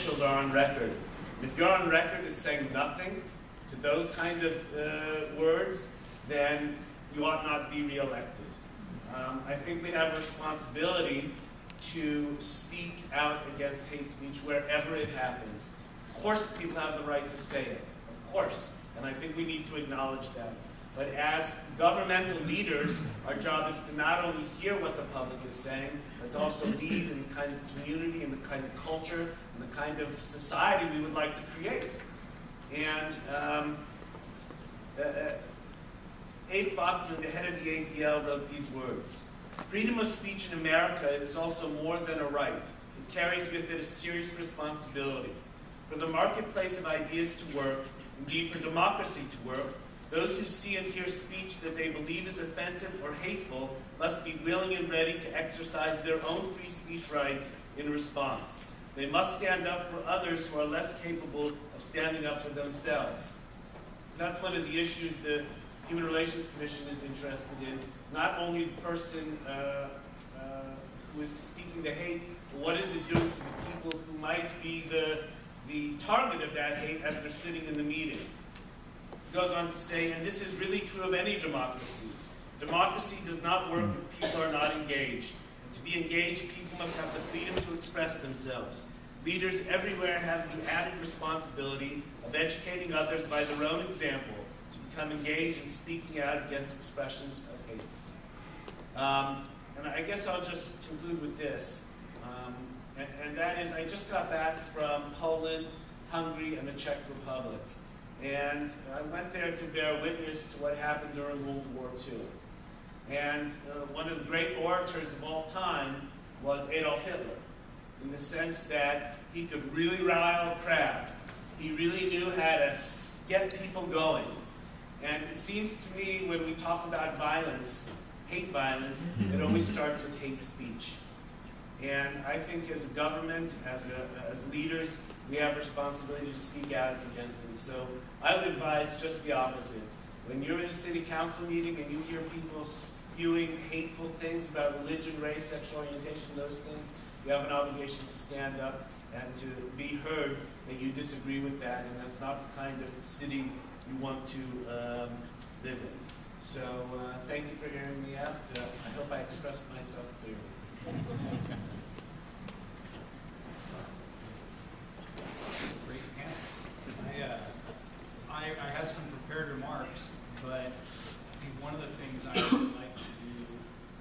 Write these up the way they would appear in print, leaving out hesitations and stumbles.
officials are on record. If you're on record as saying nothing to those kind of words, then you ought not be reelected. I think we have a responsibility to speak out against hate speech wherever it happens. Of course, people have the right to say it, of course, and I think we need to acknowledge that. But as governmental leaders, our job is to not only hear what the public is saying, but to also lead in the kind of community and the kind of culture and the kind of society we would like to create. And Abe Foxman, the head of the ADL, wrote these words: "Freedom of speech in America is also more than a right. It carries with it a serious responsibility. For the marketplace of ideas to work, indeed for democracy to work, those who see and hear speech that they believe is offensive or hateful must be willing and ready to exercise their own free speech rights in response. They must stand up for others who are less capable of standing up for themselves." That's one of the issues the Human Relations Commission is interested in. Not only the person who is speaking the hate, but what is it doing to the people who might be the target of that hate as they're sitting in the meeting. He goes on to say, and this is really true of any democracy. Democracy does not work if people are not engaged. And to be engaged, people must have the freedom to express themselves. Leaders everywhere have the added responsibility of educating others by their own example to become engaged in speaking out against expressions of hate. And I guess I'll just conclude with this. And that is, I just got back from Poland, Hungary, and the Czech Republic. And I went there to bear witness to what happened during World War II. And one of the great orators of all time was Adolf Hitler, in the sense that he could really rile a crowd. He really knew how to get people going. And it seems to me when we talk about violence, hate violence, it always starts with hate speech. And I think as a government, as leaders, we have a responsibility to speak out against it. So I would advise just the opposite. When you're in a city council meeting and you hear people spewing hateful things about religion, race, sexual orientation, those things, you have an obligation to stand up and to be heard that you disagree with that, and that's not the kind of city you want to live in. So thank you for hearing me out. I hope I expressed myself clearly. Great panel. I had some prepared remarks, but I think one of the things I would like to do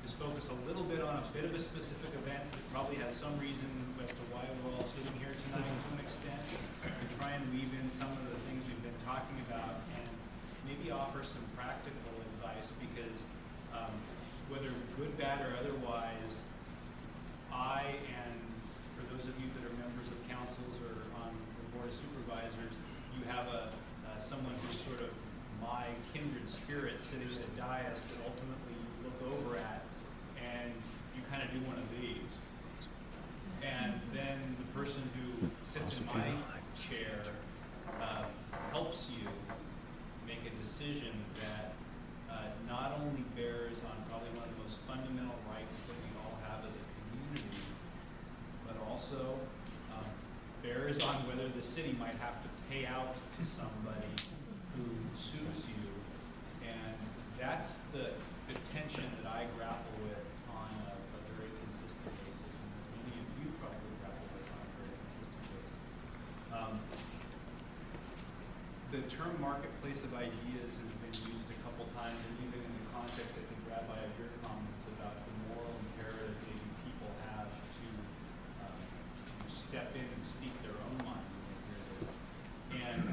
is focus a little bit on a bit of a specific event that probably has some reason as to why we're all sitting here tonight to an extent, to try and weave in some of the things we've been talking about and maybe offer some practical advice, because whether good, bad, or otherwise, I, and for those of you that are members of councils or on the board of supervisors, you have someone who's sort of my kindred spirit sitting at a dais that ultimately you look over at and you kind of do one of these. And then the person who sits in my chair helps you make a decision that not only bears on probably one of the most fundamental rights that we all have as a community, but also bears on whether the city might have to pay out to somebody who sues you. And that's the tension that I grapple with on a very consistent basis, and many of you probably grapple with on a very consistent basis. The term marketplace of ideas has been used a couple times, and even in the context, I think, Rabbi, of your comments about the moral imperative maybe people have to step in and speak their own mind when they hear this. And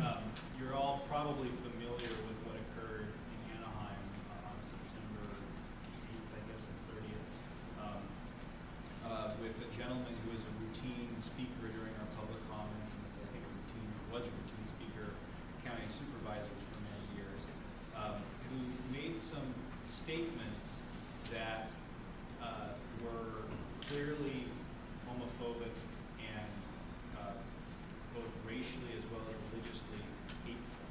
you're all probably familiar with what occurred in Anaheim on September 8th, I guess, and 30th, with a gentleman who was a routine speaker during our public comments, and I think was a routine speaker, county supervisors for many years, who made some statements that were clearly homophobic and both racially as well as religiously hateful.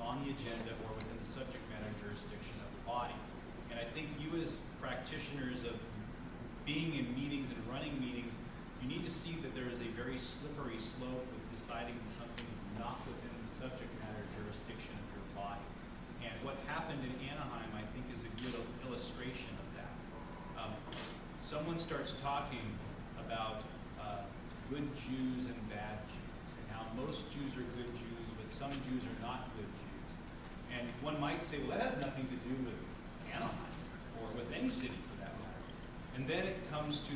that's on the agenda or within the subject matter jurisdiction of the body. And I think you as practitioners of being in meetings and running meetings, you need to see that there is a very slippery slope with deciding that something is not within the subject matter jurisdiction of your body. And what happened in Anaheim, I think, is a good illustration of that. Someone starts talking about good Jews and bad Jews, and how most Jews are good Jews, but some Jews are not good Jews. And one might say, well, that has nothing to do with Anaheim, or with any city for that matter. And then it comes to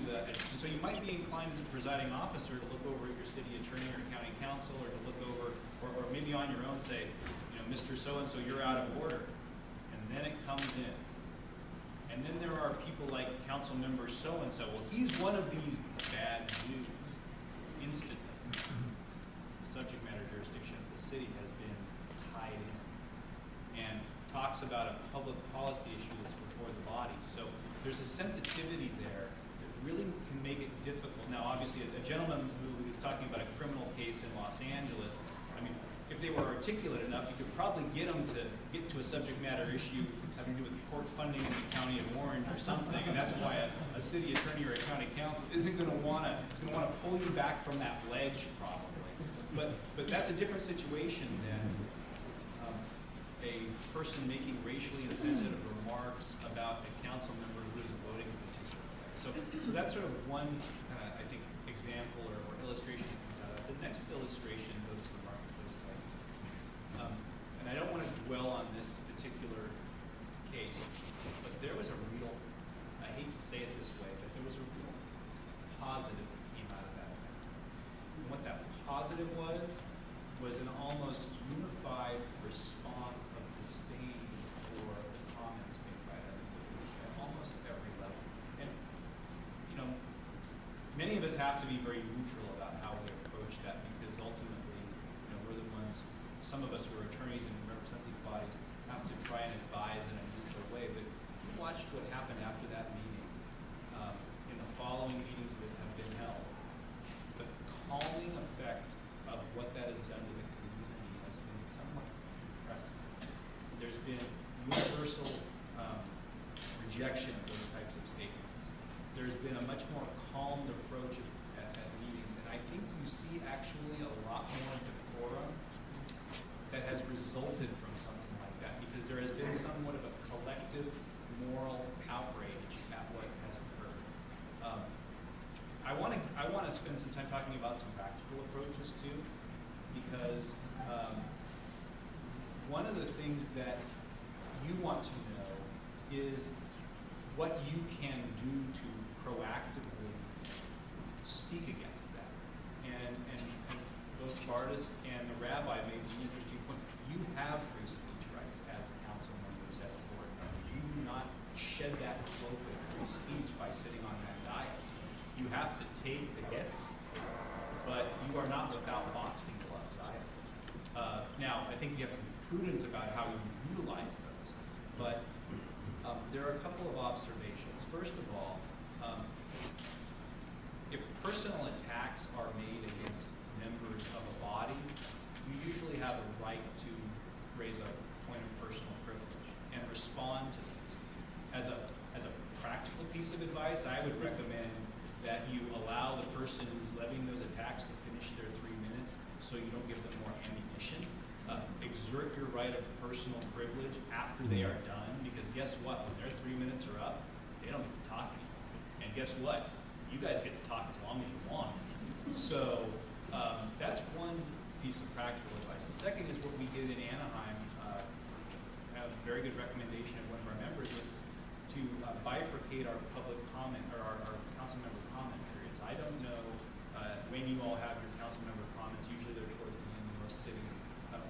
so you might be inclined as a presiding officer to look over at your city attorney or county council, or to look over, or maybe on your own say, Mr. So-and-so, you're out of order. And then it comes in. And then there are people like council member so-and-so. Well, he's one of these bad Jews. Instantly, the subject matter jurisdiction of the city has been tied in and talks about a public policy issue that's before the body. So there's a sensitivity there that really can make it difficult. Now, obviously, a gentleman who is talking about a criminal case in Los Angeles, I mean, if they were articulate enough, you could probably get them to get to a subject matter issue having to do with court funding in the county of Orange or something, and that's why a city attorney or a county council isn't going to want to. It's going to want to pull you back from that ledge, probably. But that's a different situation than a person making racially insensitive remarks about a council member who is voting a particular way. So that's sort of one, I think, example or illustration. The next illustration goes to the marketplace. And I don't want to dwell on this particular case, but there was a real, I hate to say it this way, but there was a real positive that came out of that event. And what that positive was an almost unified response of disdain for the comments made by everybody at almost every level. And, many of us have to be very neutral about how we approach that, because ultimately, we're the ones, some of us who are attorneys and represent these bodies, have to try and advise in a neutral way. But you watched what happened after that meeting, in the following meetings that have been held. The calming effect of what that has done to the community has been somewhat impressive. There's been universal rejection of those types of statements. There's been a much more calmed approach at meetings, and I think you see actually a lot more decorum that has resulted from something like that, because there has been somewhat of a collective moral outrage at what has occurred. I want to spend some time talking about some practical approaches too, because one of the things that you want to know is what you can do to proactively speak against that. And both Bartis and the rabbi made some interesting points. You have free speech rights as council members, as board members. You do not shed that cloak of free speech by sitting on that dais. You have to take the hits, but you are not without boxing gloves either. Now, I think you have to be prudent about how you utilize those, but there are a couple of observations. First of all, if personal attacks are made against members of a body, you usually have a right to raise a point of personal privilege and respond to those. As a practical piece of advice, I would recommend that you allow the person who's levying those attacks to finish their 3 minutes so you don't give them more ammunition. Exert your right of personal privilege after they are done, because guess what? When their 3 minutes are up, they don't get to talk anymore. And guess what? You guys get to talk as long as you want. So that's one piece of practical advice. The second is what we did in Anaheim. A very good recommendation of one of our members was to bifurcate our public comment, or our council member comment periods. I don't know when you all have your council member comments. Usually they're towards the end in most cities.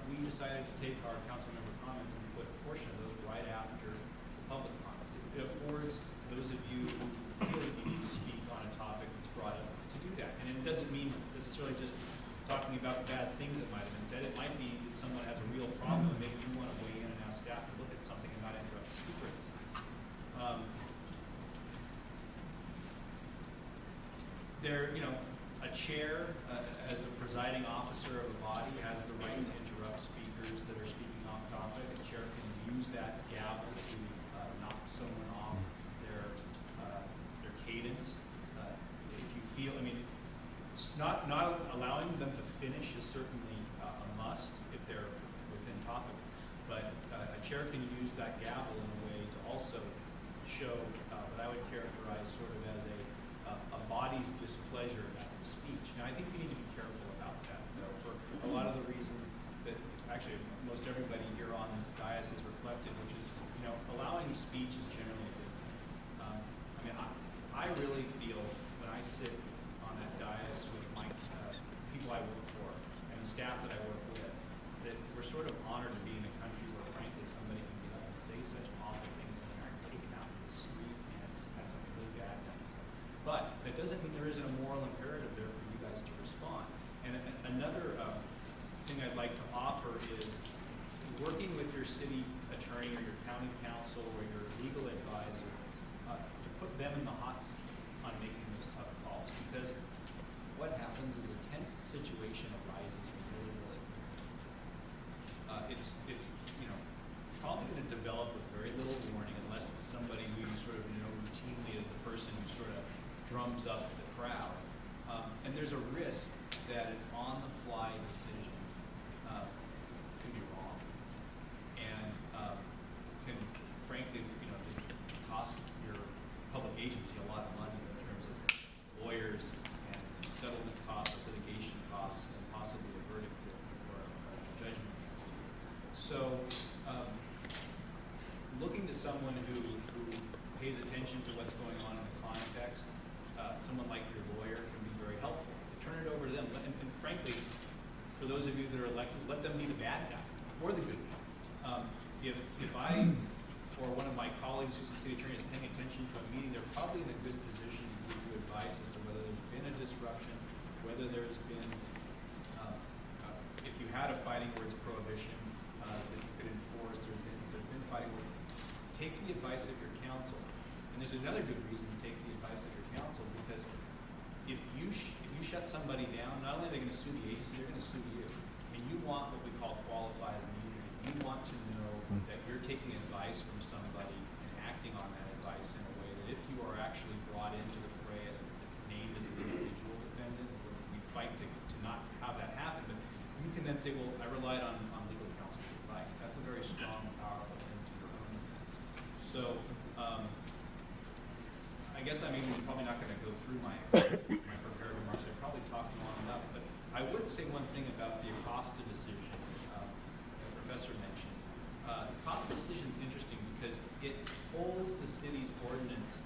We decided to take our council member comments and put a portion of those right after the public comments. It affords those of you who feel that you need to speak on a topic that's brought up to do that. And it doesn't mean necessarily just talking about bad things that might have been said. It might be that someone has a real problem and maybe you want to weigh in and ask staff to look at something and not interrupt the speaker. A chair, as the presiding officer of a body, has the right to interrupt interrupt speakers that are speaking off topic. The chair can use that gavel to knock someone off their cadence. If you feel, I mean, it's not allowing them to finish is certainly a must if they're within topic, but a chair can use that gavel in a way to also show what I would characterize sort of as a body's displeasure at the speech. Now, I think we need to be careful about that, though, for a lot of the reasons that actually most everybody here on this dais has reflected, which is, allowing speech is generally a good thing. I mean, I really feel when I sit on that dais with my people I work for and the staff that I work with, that we're sort of honored to be in a country where, frankly, somebody can get up and say such awful things and they aren't taken out in the street and had something really bad done. But that doesn't mean there isn't a moral imperative there for you guys to respond. And another thing I'd like to offer is working with your city attorney or your county counsel or your legal advisor to put them in the hot seat on making those tough calls. Because what happens is a tense situation arises really, really quickly. It's probably going to develop with very little warning unless it's somebody who you sort of routinely as the person who sort of drums up the crowd. And there's a risk that an on-the-fly decision can be wrong and can, frankly, cost your public agency a lot of money in terms of lawyers and settlement costs, litigation costs, and possibly a verdict or a judgment against you. So, looking to someone who pays attention to what's going on in the context, someone like your lawyer can be very helpful. Turn it over to them. And frankly, for those of you that are elected, let them be the bad guy or the good guy. If I or one of my colleagues who's the city attorney is paying attention to a meeting, they're probably in a good position to give you advice as to whether there's been a disruption, whether there's been, if you had a fighting words prohibition that you could enforce, there's been fighting words. Take the advice of your counsel. And there's another good reason to take the advice of your counsel, because if you shut somebody down, not only are they going to sue the agency, they're going to sue you. And you want what we call qualified immunity. You want to know that you're taking advice from somebody and acting on that advice in a way that if you are actually brought into the fray as named as an individual defendant, we fight to not have that happen. But you can then say, well, I relied on legal counsel's advice. That's a very strong, powerful thing to your own defense. So, I guess I'm probably not going to go through my prepared remarks. I probably talked long enough, but I would say one thing about the Acosta decision that the professor mentioned. The Acosta decision is interesting because it holds the city's ordinance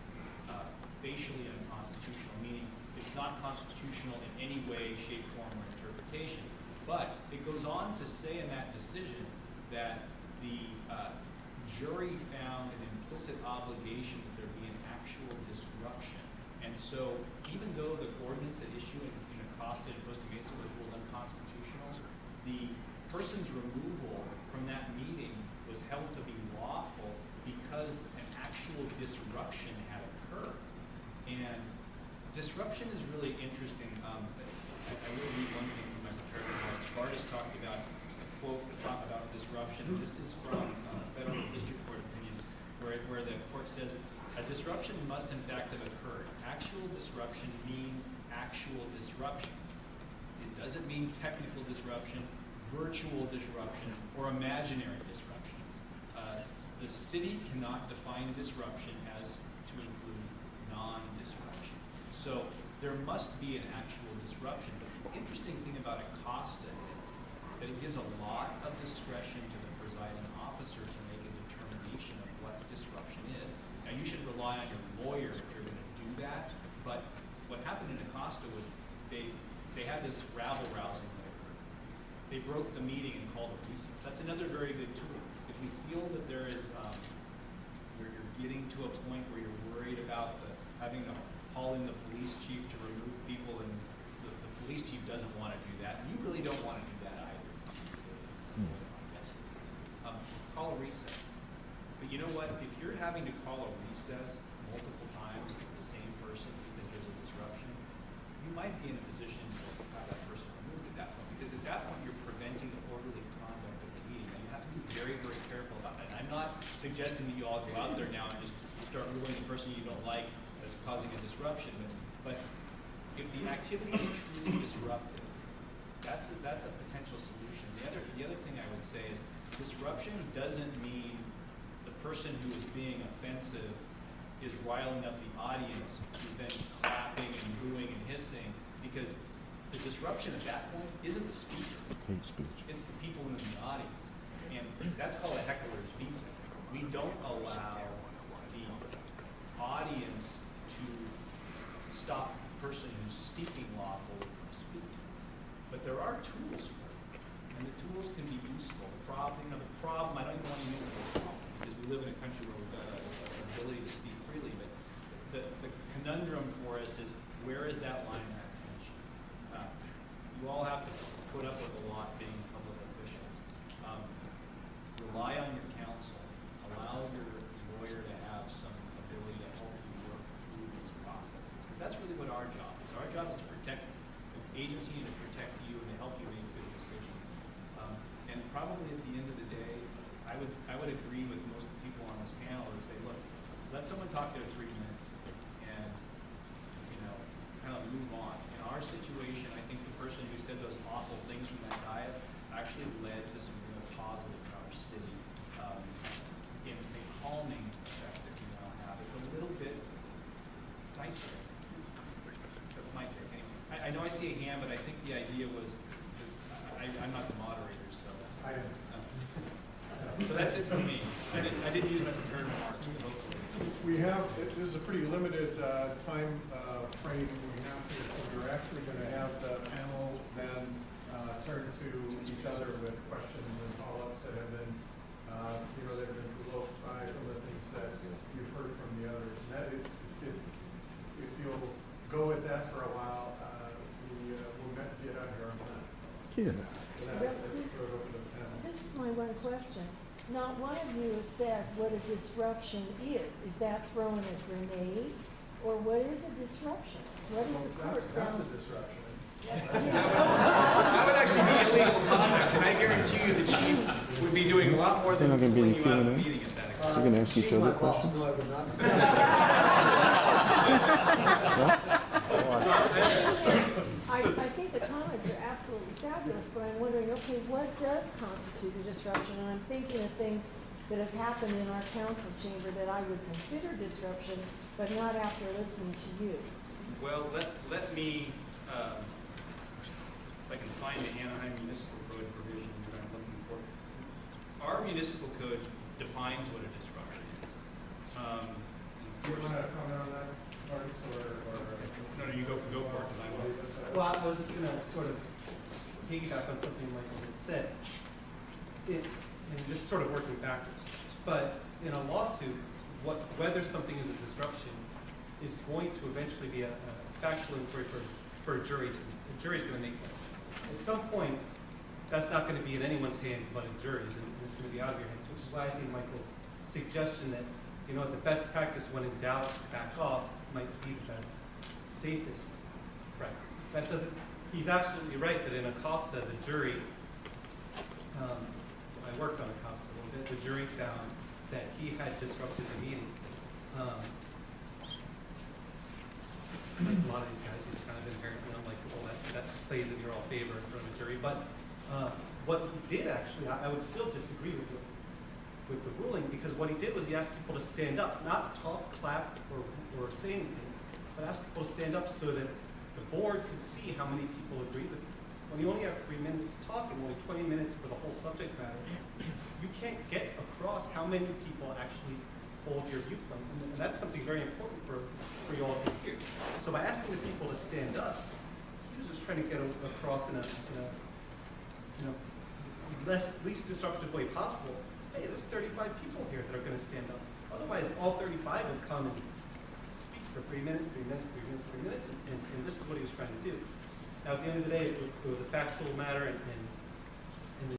facially unconstitutional, meaning it's not constitutional in any way, shape, form, or interpretation. But it goes on to say in that decision that the jury found an implicit obligation that there be an actual disruption. And so even though the ordinance at issue in Acosta and Costa Mesa was ruled unconstitutional, the person's removal from that meeting was held to be lawful because an actual disruption had occurred. And disruption is really interesting. I will read one thing from my prepared remarks. Bart has talked about a quote about disruption. This is from federal district court opinions, where the court says, a disruption must in fact have occurred. Actual disruption means actual disruption. It doesn't mean technical disruption, virtual disruption, or imaginary disruption. The city cannot define disruption as to include non-disruption. So there must be an actual disruption. But the interesting thing about Acosta is that it gives a lot of discretion to the presiding officer to make a determination of what disruption is. Now, you should rely on your lawyer if you're going to do that, but what happened in Acosta was they had this rabble-rousing that occurred. They broke the meeting and called a recess. That's another very good tool. If you feel that there is, where you're getting to a point where you're worried about calling the police chief to remove people, and the police chief doesn't want to do that, and you really don't want to do that either. Call a recess. But you know what? If you're having to call a recess multiple times with the same person because there's a disruption, you might be in a position to have that person removed at that point, because at that point you're preventing the orderly conduct suggesting that you all go out there now and just start ruling the person you don't like as causing a disruption. But if the activity is truly disruptive, that's a potential solution. The other thing I would say is disruption doesn't mean the person who is being offensive is riling up the audience who's then clapping and booing and hissing, because the disruption at that point isn't the speaker. It's the people in the audience. And that's called a heckler's veto. We don't allow the audience to stop the person who's speaking lawfully from speaking. But there are tools for it, and the tools can be useful. The problem, I don't even want to use the word problem, because we live in a country where we've got an ability to speak freely, but the conundrum for us is, where is that line of attention? You all have to put up with a lot being public officials. Rely on your counsel. Allow your lawyer to have some ability to help you work through these processes, because that's really what our job is. Our job is to protect the agency and to protect you and to help you make good decisions. And probably at the end of the day, I would agree with most people on this panel to say, look, let someone talk their 3 minutes and, kind of move on. In our situation, I think the person who said those awful things from that dais actually led to some real positive in our city, in a calming effect that we now have. It's a little bit nicer. That's my take. Anyway, I know I see a hand, but I think the idea was, I'm not the moderator, so. So that's it for me. I didn't use my prepared remarks, but hopefully. We have, this is a pretty limited time frame we have here, so we're actually going to have the panel then turn to each other with questions and follow-ups that have been, that have been provoked by some of the things that you've heard from the others. And that is, if you'll go with that for a while, we'll get out here on time. This is my one question. Not one of you has said what a disruption is. Is that throwing a grenade? Or what is a disruption? What is the court That's found? a disruption. That would actually be illegal conduct, and I guarantee you the chief would be doing a lot more than pulling you out of the meeting at that extent. You can ask each other questions. No, I would not. I think the comments are absolutely fabulous, but I'm wondering, okay, what does constitute a disruption? And I'm thinking of things that have happened in our council chamber that I would consider disruption, but not after listening to you. Well, let me, if I can find the Anaheim Municipal Code provision that I'm looking for. Our municipal code defines what a disruption is. Do you want to comment on that, Marcus, or? No, you go for it, because I will. Well, I was just going to sort of piggyback on something like you had said, and just sort of working backwards. But in a lawsuit, whether something is a disruption is going to eventually be a factual inquiry for a jury. The jury's going to make that. At some point, that's not going to be in anyone's hands but a jury's, and it's going to be out of your hands, which is why I think Michael's suggestion that, the best practice when in doubt, back off, might be the best, safest practice. That doesn't, he's absolutely right that in Acosta, the jury, I worked on Acosta a little bit, the jury found that he had disrupted the meeting. Like a lot of these guys, he's kind of inherently unlikable. That plays in your all favor in front of a jury. But what he did actually, I would still disagree with the ruling, because what he did was he asked people to stand up, not talk, clap, or say anything, but asked people to stand up so that the board could see how many people agreed with him. When you only have 3 minutes to talk and only 20 minutes for the whole subject matter, you can't get across how many people actually hold your viewpoint. And that's something very important for you all to hear. So by asking the people to stand up, he was just trying to get across in a least disruptive way possible. Hey, there's 35 people here that are going to stand up. Otherwise, all 35 would come and speak for 3 minutes, 3 minutes, 3 minutes, 3 minutes, and this is what he was trying to do. Now, at the end of the day, it was a factual matter, and